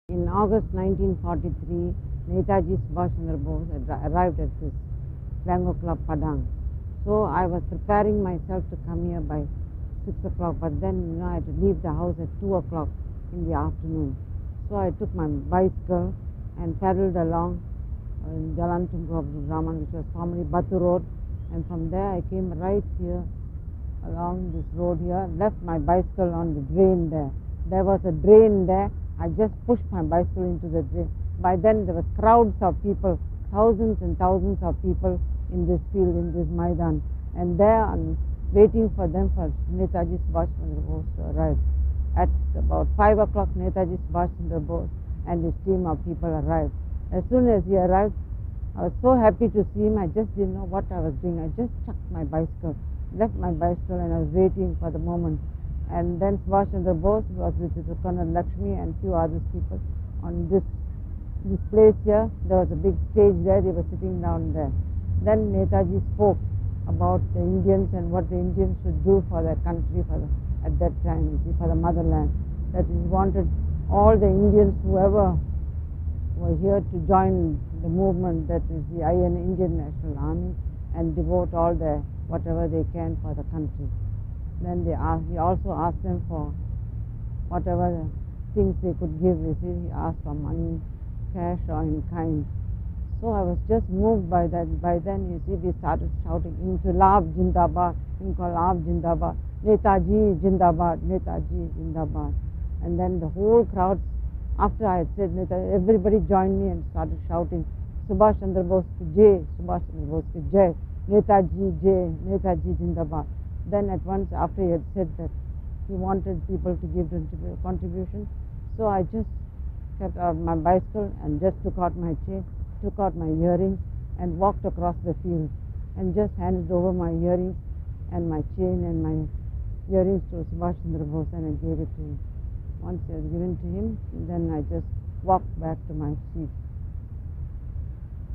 In August 1943, Netaji Subhash Chandra Bose arrived at this Flamingo Club, Padang. So I was preparing myself to come here by 6 o'clock, but then I had to leave the house at 2 o'clock in the afternoon. So I took my bicycle and paddled along in Jalan Tunku Abdul Rahman, which was formerly Batu Road, and from there I came right here along this road here, left my bicycle on the drain there. There was a drain there. I just pushed my bicycle into the drain. By then there was crowds of people, thousands and thousands of people in this field, in this Maidan. And there I'm waiting for them for Netaji Subhash Chandra Bose to arrive. At about 5 o'clock, Netaji Subhash Chandra Bose and his team of people arrived. As soon as he arrived, I was so happy to see him. I just didn't know what I was doing. I just chucked my bicycle, left my bicycle, and I was waiting for the moment. And then Subhash Chandra Bose was with Colonel Lakshmi and few other people on this place here. There was a big stage there. They were sitting down there. Then Netaji spoke about the Indians and what the Indians should do for their country at that time, you see, for the motherland. That he wanted all the Indians, whoever were here, to join the movement, that is the Indian National Army, and devote all their whatever they can for the country. Then he also asked them for whatever things they could give. You see, he asked for money, cash or in kind. So I was just moved by that. By then, you see, we started shouting, Inqilab Jindabad, Inqilab Jindabad, Netaji Jindabad, Netaji Jindabad. And then the whole crowd, after I had said Netaji, everybody joined me and started shouting, Subhash Chandra Bose ki Jai, Subhash Chandra Bose ki Jai, Netaji Jai, Netaji Jindabad. Then at once, after he had said that he wanted people to give contribution, so I just kept out my bicycle and just took out my chain, took out my earrings and walked across the field and just handed over my earrings and my chain and my earrings to Subhash Chandra Bose, and I gave it to him. Once it was given to him, then I just walked back to my seat.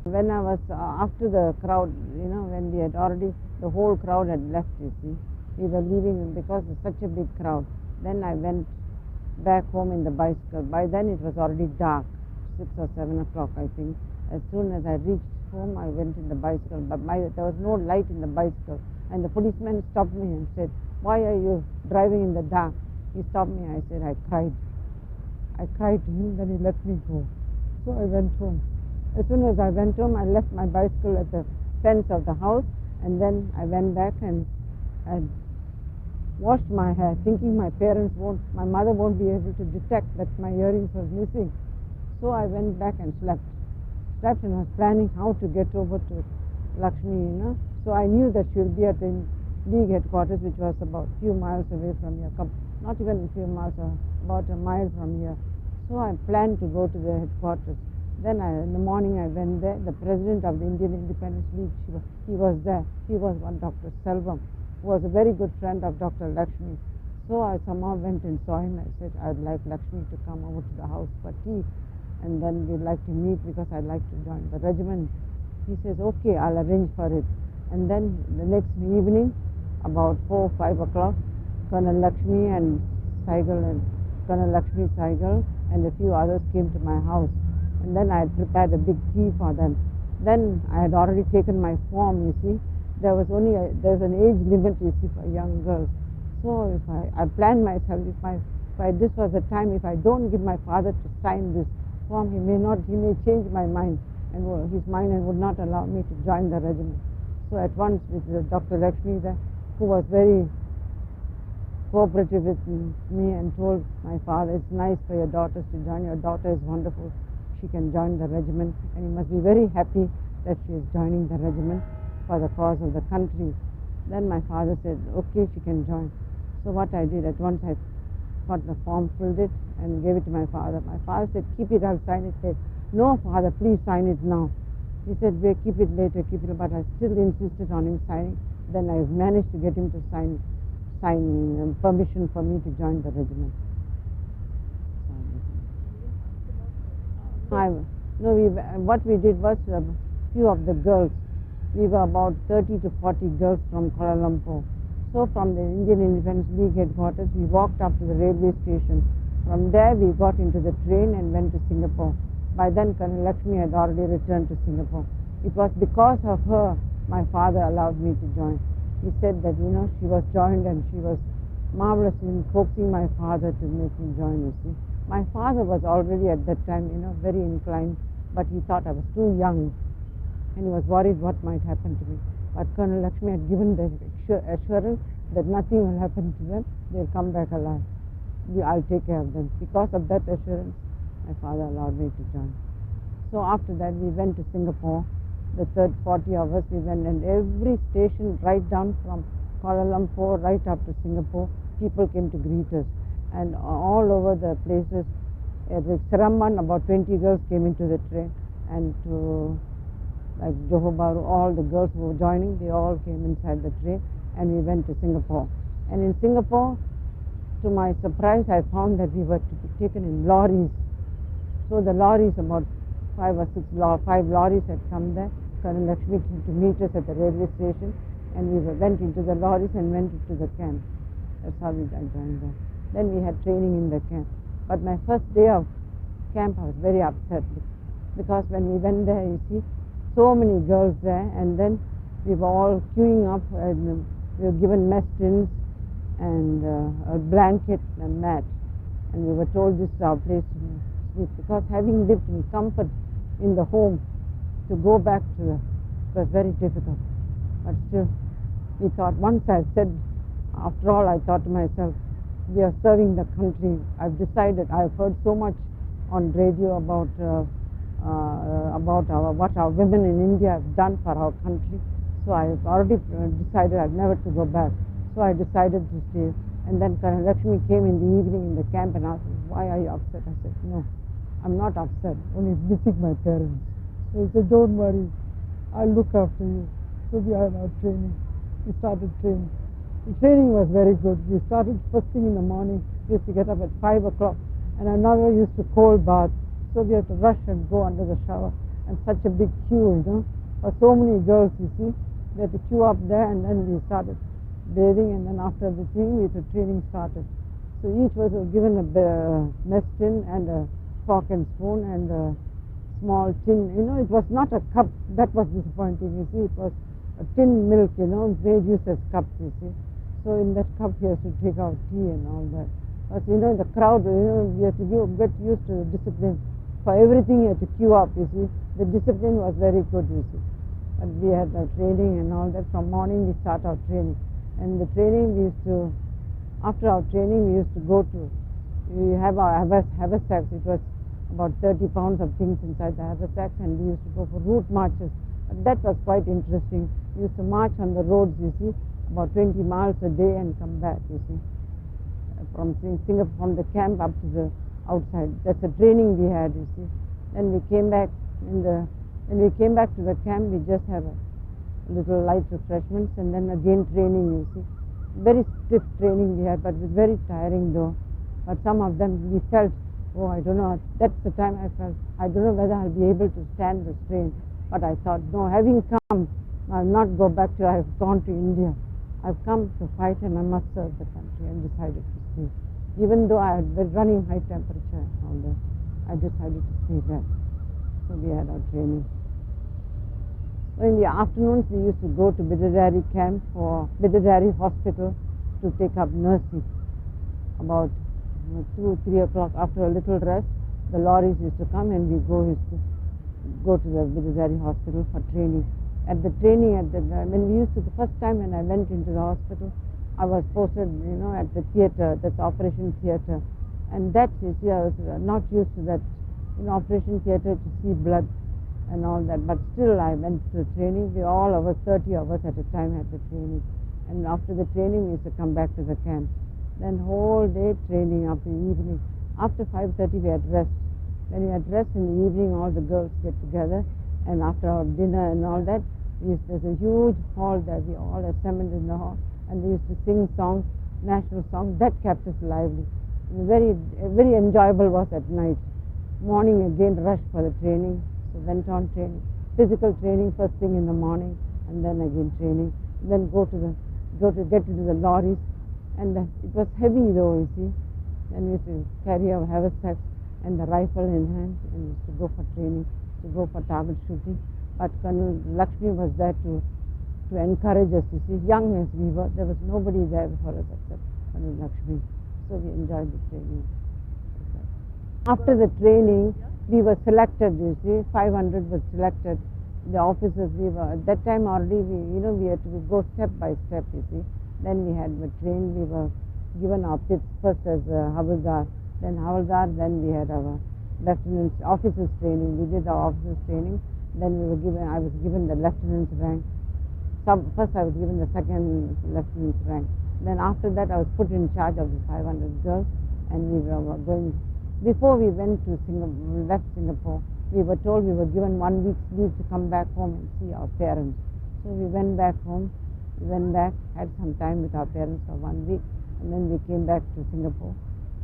When I was after the crowd, when we had already, the whole crowd had left, you see. We were leaving because of such a big crowd. Then I went back home in the bicycle. By then it was already dark, 6 or 7 o'clock, I think. As soon as I reached home, I went in the bicycle, but there was no light in the bicycle. And the policeman stopped me and said, "Why are you driving in the dark?" He stopped me. I said, I cried. I cried to him, then he let me go. So I went home. As soon as I went home, I left my bicycle at the fence of the house, and then I went back and washed my hair, thinking my mother won't be able to detect that my earrings was missing. So I went back and slept and was planning how to get over to Lakshmi, So I knew that she will be at the League headquarters, which was about a few miles away from here, not even a few miles, about a mile from here. So I planned to go to the headquarters. Then in the morning I went there. The president of the Indian Independence League, he was there. He was one Dr. Selvam, who was a very good friend of Dr. Lakshmi. So I somehow went and saw him. I said, I'd like Lakshmi to come over to the house for tea, and then we'd like to meet because I'd like to join the regiment. He says, okay, I'll arrange for it. And then the next evening, about 4 or 5 o'clock, Colonel Lakshmi and Colonel Lakshmi Saigal and a few others came to my house. And then I had prepared a big tea for them. Then I had already taken my form, you see. There's an age limit, you see, for young girls. So I planned myself, this was the time, if I don't give my father to sign this form, he may change my mind, and his mind, and would not allow me to join the regiment. So at once with Dr. Lakshmi there, who was very cooperative with me, and told my father, it's nice for your daughters to join. Your daughter is wonderful. She can join the regiment, and he must be very happy that she is joining the regiment for the cause of the country. Then my father said, okay, she can join. So what I did, at once I got the form, filled it, and gave it to my father. My father said, keep it, I'll sign it. He said, no, father, please sign it now. He said, we'll keep it later, but I still insisted on him signing. Then I managed to get him to sign permission for me to join the regiment. What we did was a few of the girls. We were about 30 to 40 girls from Kuala Lumpur. So from the Indian Independence League headquarters, we walked up to the railway station From there we got into the train and went to Singapore. By then Colonel Lakshmi had already returned to Singapore. It was because of her my father allowed me to join. He said that, she was joined and she was marvelous in coaxing my father to make me join, you see. My father was already at that time, very inclined, but he thought I was too young and he was worried what might happen to me. But Colonel Lakshmi had given the assurance that nothing will happen to them, they'll come back alive. I'll take care of them. Because of that assurance, my father allowed me to join. So after that, we went to Singapore. The third 40 of us, we went, and every station right down from Kuala Lumpur right up to Singapore, people came to greet us. And all over the places, at Seramban, about 20 girls came into the train, and to like Johor Bahru, all the girls who were joining, they all came inside the train, and we went to Singapore. And in Singapore, to my surprise, I found that we were to be taken in lorries. So the lorries, about 5 lorries had come there. Colonel Lakshmi came to meet us at the railway station, and we went into the lorries and went into the camp. That's how I joined there. Then we had training in the camp. But my first day of camp, I was very upset because when we went there, you see, so many girls there, and then we were all queuing up, and we were given mess tins and a blanket and a mat, and we were told this is our place to sleep, because having lived in comfort in the home, to go back to it was very difficult. But still, we thought, once I said, after all, I thought to myself, we are serving the country. I've decided, I've heard so much on radio about what our women in India have done for our country. So I've already decided I've never to go back. So I decided to stay. And then Colonel Lakshmi came in the evening in the camp and asked me, why are you upset? I said, no, I'm not upset, only missing my parents. So he said, don't worry, I'll look after you. So we had our training. We started training. The training was very good. We started first thing in the morning. We used to get up at 5 o'clock, and I never used to cold bath. So we had to rush and go under the shower, and such a big queue, for so many girls, you see. We had to queue up there, and then we started bathing, and then after the training started. So each was given a mess tin and a fork and spoon and a small tin. It was not a cup. That was disappointing, you see. It was a tin milk, made use as cups, you see. So in that cup we have to take out tea and all that. But the crowd, we have to get used to the discipline. For everything you have to queue up, you see. The discipline was very good, you see. But we had our training and all that. From morning we start our training. And the training after our training we used to go to, we have our haversacks. It was about 30 pounds of things inside the haversacks, and we used to go for route marches. But that was quite interesting. We used to march on the roads, you see, about 20 miles a day and come back, you see, from Singapore, from the camp up to the outside. That's the training we had, you see. Then we came back when we came back to the camp, we just have a little light refreshments, and then again training, you see. Very stiff training we had, but it was very tiring though. But some of them we felt, I don't know, that's the time I felt, I don't know whether I'll be able to stand the strain. But I thought, no, having come, I'll not go back till I've gone to India. I've come to fight and I must serve the country, and decided to stay. Even though I had been running high temperature and all that, I decided to stay there. So we had our training. So in the afternoons we used to go to Bidadari camp for Bidadari hospital to take up nursing. About 2, 3 o'clock, after a little rest, the lorries used to come and we used to go to the Bidadari hospital for training. At the training, the first time when I went into the hospital, I was posted, at the theatre, that's Operation Theatre. And that, you see, I was not used to that, Operation Theatre to see blood and all that. But still, I went to the training. All of us, 30 of us at a time, had the training. And after the training, we used to come back to the camp. Then whole day training up in the evening. After 5:30, we had rest. When we had rest in the evening, all the girls get together, and after our dinner and all that, there's a huge hall there. We all assembled in the hall, and they used to sing songs, national songs. That kept us lively. Very, very enjoyable was at night. Morning again, rush for the training. So went on training, physical training first thing in the morning, and then again training. Then get into the lorries, and it was heavy though, you see. and we used to carry our haversacks and the rifle in hand and used to go for training, to go for target shooting. But Colonel Lakshmi was there to encourage us. You see, young as we were, there was nobody there for us except Colonel Lakshmi. So we enjoyed the training. After the training, we were selected, you see, 500 was selected. The officers, we were, at that time already, we had to go step by step, you see. Then we had trained, we were given our pits first as Havaldar, then Havaldar, then we had our lieutenant's officers training. We did our officers training. Then I was given the lieutenant's rank. First I was given the second lieutenant's rank. Then after that I was put in charge of the 500 girls, and we were going. Before we went to left Singapore, we were told we were given 1 week's leave to come back home and see our parents. So we went back home. We went back, had some time with our parents for 1 week, and then we came back to Singapore.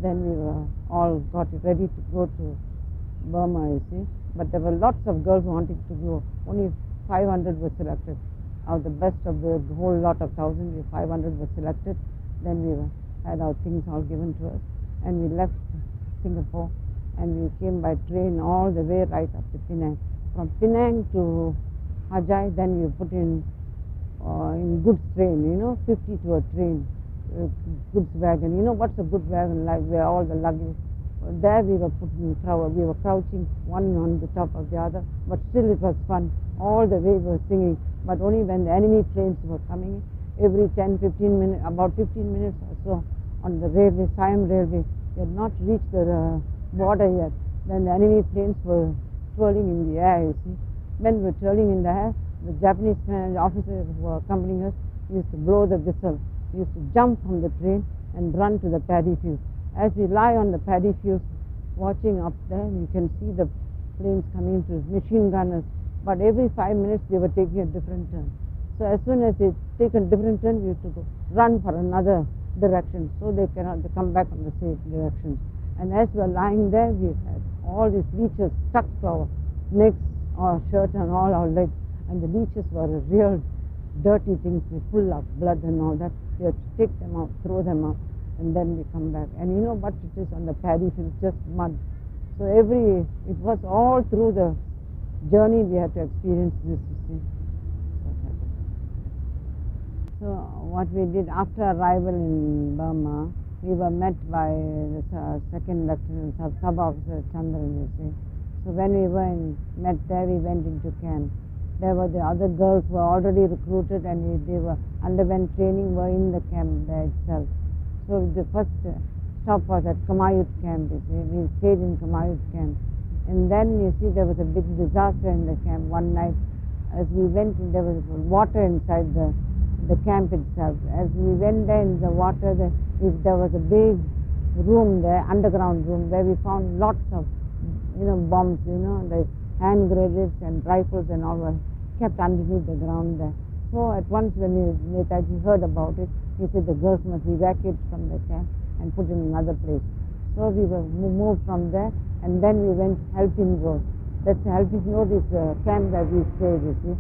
Then we were all got ready to go to Burma, you see. But there were lots of girls wanting to go. Only 500 were selected. Out of the best of the whole lot of 1,000, 500 were selected. Then we had our things all given to us, and we left Singapore, and we came by train all the way right up to Penang. From Penang to Hajai, then we put in goods train, 50 to a train, goods wagon. You know what's a goods wagon like, where all the luggage. There we were we were crouching one on the top of the other, but still it was fun. All the way we were singing, but only when the enemy planes were coming, every 10, 15 minutes, about 15 minutes or so on the railway, Siam railway. We had not reached the border yet. Then the enemy planes were twirling in the air, you see. When we were twirling in the air, the Japanese officers who were accompanying us used to blow the whistle. We used to jump from the train and run to the paddy field. As we lie on the paddy fields, watching up there, you can see the planes coming to machine gunners. But every 5 minutes, they were taking a different turn. So as soon as they take a different turn, we used to run for another direction, so they come back on the same direction. And as we were lying there, we had all these leeches stuck to our necks, our shirt, and all our legs. And the leeches were real dirty things, full of blood and all that. We had to take them out, throw them out, and then we come back. And you know what it is on the paddy field, just mud. So it was all through the journey we had to experience this, you see. So what we did after arrival in Burma, we were met by the second lieutenant, sub-officer Chandran, you see. So when we were met there, we went into camp. There were the other girls who were already recruited, and they were underwent training, were in the camp there itself. So the first stop was at Kamayut camp, you see. We stayed in Kamayut camp. And then, you see, there was a big disaster in the camp one night. As we went, there was water inside the camp itself. As we went there in the water, there was a big room there, underground room, where we found lots of, bombs, like hand grenades and rifles and all were kept underneath the ground there. So at once when Netaji heard about it, he said the girls must evacuate from the camp and put in another place. So we were moved from there, and then we went Helping Road. That's Helping Road is the camp that we stayed, you see.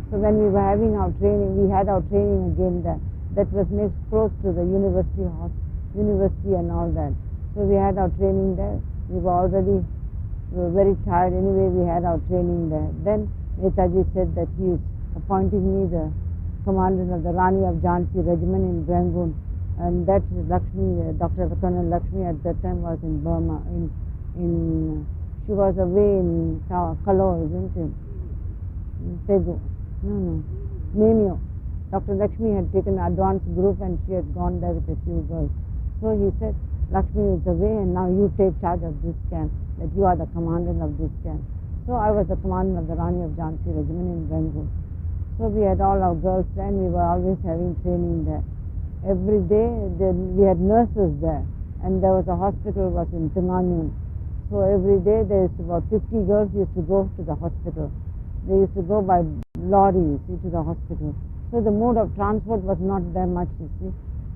So when we were having our training, we had our training again there. That was next close to the university and all that. So we had our training there. We were very tired. Anyway, we had our training there. Then Netaji said that he is appointing me the commandant of the Rani of Jhansi Regiment in Rangoon. And that Lakshmi, Dr. Colonel Lakshmi at that time was in Burma. She was away in Kalo, isn't it? Tegu. No. Memio. Dr. Lakshmi had taken an advanced group, and she had gone there with a few girls. So he said, Lakshmi is away, and now you take charge of this camp, that you are the commandant of this camp. So I was the commandant of the Rani of Jhansi Regiment in Rangoon. So we had all our girls there, and we were always having training there. Every day we had nurses there, and there was a hospital was in Terengganu. So every day there used about 50 girls used to go to the hospital. They used to go by lorry, you see, to the hospital. So the mode of transport was not that much, you see.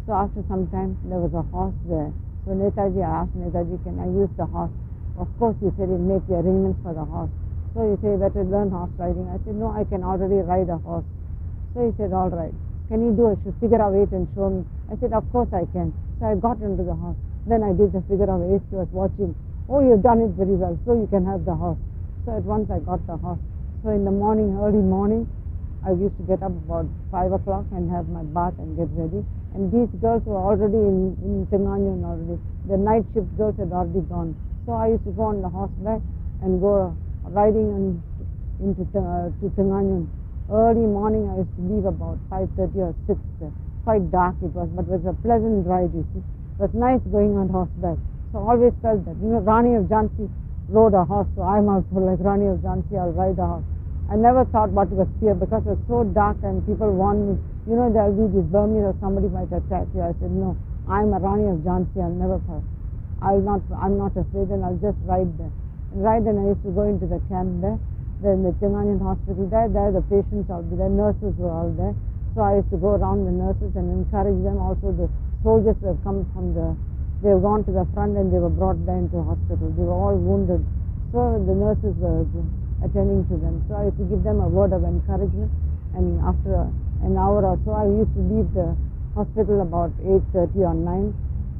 So after some time there was a horse there. So I asked Netaji, can I use the horse? Of course, he said, he'll make the arrangements for the horse. So he said, better learn horse riding. I said, no, I can already ride a horse. So he said, all right. Can you do a figure of 8 and show me? I said, of course I can. So I got into the horse. Then I did the figure of 8. She was watching. Oh, you've done it very well. So you can have the horse. So at once I got the horse. So in the morning, early morning, I used to get up about 5 o'clock and have my bath and get ready. And these girls were already in Tenganyan already. The night shift girls had already gone. So I used to go on the horseback and go riding to Tenganyan. Early morning I used to leave about 5:30 or 6. Quite dark it was, but it was a pleasant ride, you see. It was nice going on horseback. So I always felt that, Rani of Jhansi rode a horse, so I'm also like Rani of Jhansi, I'll ride a horse. I never thought what was fear because it was so dark and people warned me, there'll be this Burmese or somebody might attack you. I said, no, I'm a Rani of Jhansi, I'll never fall. I'm not afraid, and I'll just ride there. And I used to go into the camp there. Then the Tenganyan hospital there the patients all there, nurses were all there. So I used to go around the nurses and encourage them. Also the soldiers have come they've gone to the front and they were brought there into hospital. They were all wounded. So the nurses were attending to them. So I used to give them a word of encouragement. And after an hour or so, I used to leave the hospital about 8:30 or 9,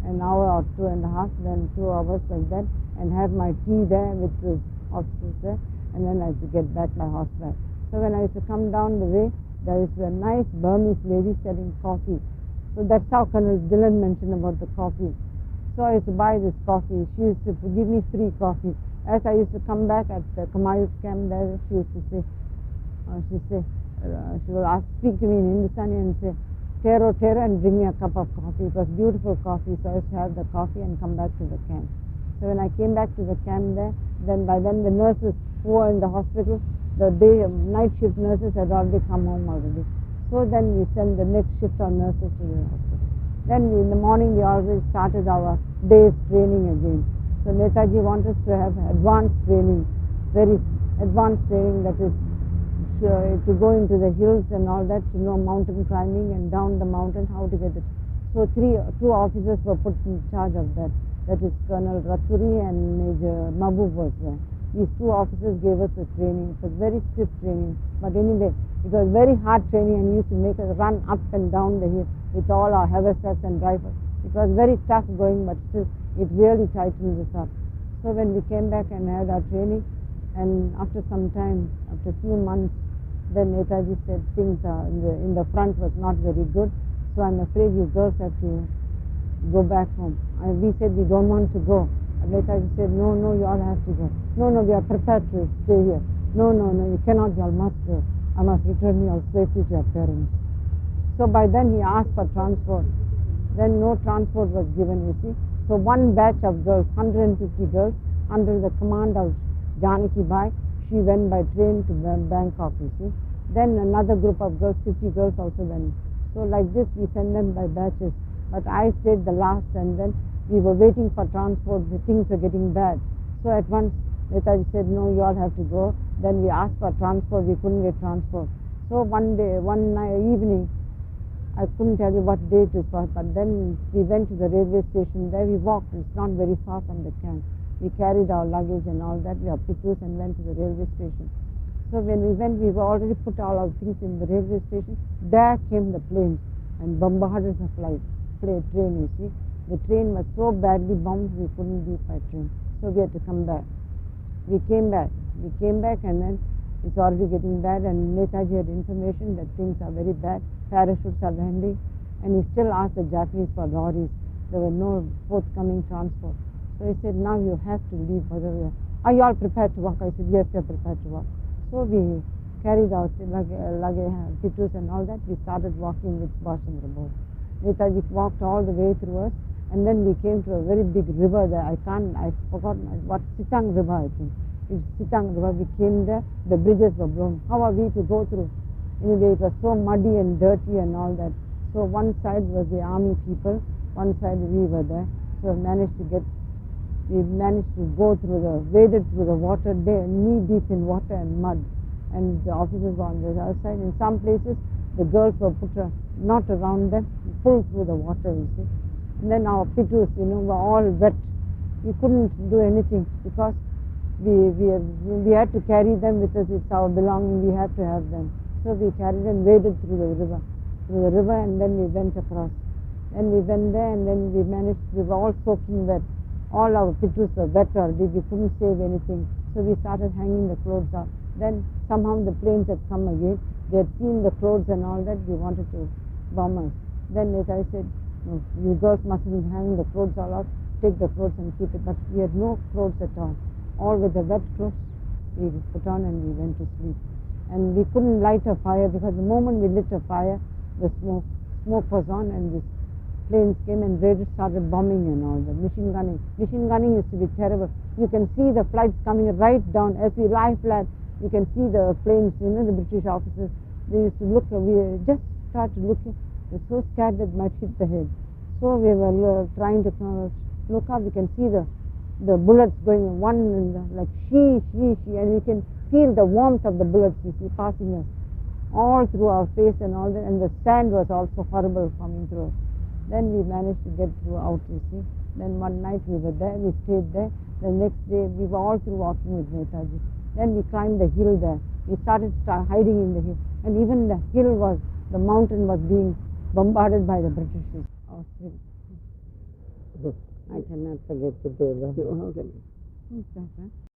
an hour or 2.5, then 2 hours like that, and have my tea there with the officers there, and then I used to get back by horseback. So when I used to come down the way, there is a nice Burmese lady selling coffee. So that's how Colonel Dillon mentioned about the coffee. So I used to buy this coffee. She used to give me free coffee. As I used to come back at the Kamayut camp there, she used to say, she will speak to me in Hindustani and say, Tero, and bring me a cup of coffee. It was beautiful coffee, so I used to have the coffee and come back to the camp. So when I came back to the camp there, by then the nurses who were in the hospital, the night shift nurses had already come home already. So then we sent the next shift of nurses to the hospital. Then in the morning we always started our day's training again. So Netaji wanted us to have advanced training, very advanced training, that is to go into the hills and all that, to know mountain climbing and down the mountain, how to get it. So two officers were put in charge of that. That is Colonel Raturi and Major Mahbub was there. These two officers gave us the training. It was very stiff training. But anyway, it was very hard training and used to make us run up and down the hill with all our haversacks and rifles. It was very tough going, but still it really tightened us up. So when we came back and had our training, and after some time, after a few months, then Netaji said things in the front was not very good. So I'm afraid you girls have to go back home. We said we don't want to go. And Netaji said, no, you all have to go. No, we are prepared to stay here. No, you cannot, you all must go. I must return you all safely to your parents. So by then he asked for transport. Then no transport was given, you see. So one batch of girls, 150 girls, under the command of Janaki Thevar, she went by train to Bangkok, you see. Then another group of girls, 50 girls also went. So like this we send them by batches. But I stayed the last, and then we were waiting for transport. The things were getting bad. So at once Netaji said, no, you all have to go. Then we asked for transport. We couldn't get transport. So one evening, I couldn't tell you what day it was, but then we went to the railway station. There we walked. It's not very far from the camp. We carried our luggage and all that. We have pitus and went to the railway station. So when we went, we were already put all our things in the railway station. There came the planes and bombarded the train, you see. The train was so badly bombed, we couldn't leave by train. So we had to come back. We came back, and then it's already getting bad, and Netaji had information that things are very bad. Parachutes are landing, and he still asked the Japanese for lorries. There were no forthcoming transport. So he said, now you have to leave. Are you all prepared to walk? I said, yes, we are prepared to walk. So we carried out luggage, pitus and all that. We started walking with Subhash Chandra Bose. Netaji walked all the way through us, and then we came to a very big river there. I forgot what, Sitang River, I think. It's Sitang River. We came there, the bridges were blown. How are we to go through? Anyway, it was so muddy and dirty and all that. So one side was the army people, one side we were there. So we managed to waded through the water, knee deep in water and mud. And the officers were on the other side. In some places, the girls were put not around them, pulled through the water, you see. And then our pitus, were all wet. We couldn't do anything because we had to carry them with us. It's our belonging. We had to have them. So we carried and waded through the river, and then we went across. Then we went there and then we managed, we were all soaking wet. All our pictures were wet already, we couldn't save anything. So we started hanging the clothes up. Then somehow the planes had come again. They had seen the clothes and all that, they wanted to bomb us. Then later I said, no, you girls mustn't hang the clothes all out, take the clothes and keep it. But we had no clothes at all with the wet clothes we put on and we went to sleep. And we couldn't light a fire because the moment we lit a fire, the smoke was on and this planes came and raiders started bombing and all that, machine gunning. Machine gunning used to be terrible. You can see the flights coming right down. As we lie flat, you can see the planes, the British officers. They used to look, we just started looking. We were so scared that might hit the head. So we were trying to look up. We can see the bullets going, one in the, like she, and we can feel the warmth of the bullets, you see, passing us all through our face and all that, and the sand was also horrible coming through us. Then we managed to get through out, you see. Then one night we were there, we stayed there. The next day we were all through walking with Netaji. Then we climbed the hill there. We started hiding in the hill, and even the mountain was being bombarded by the Britishers. I cannot forget the day. Who's that, huh?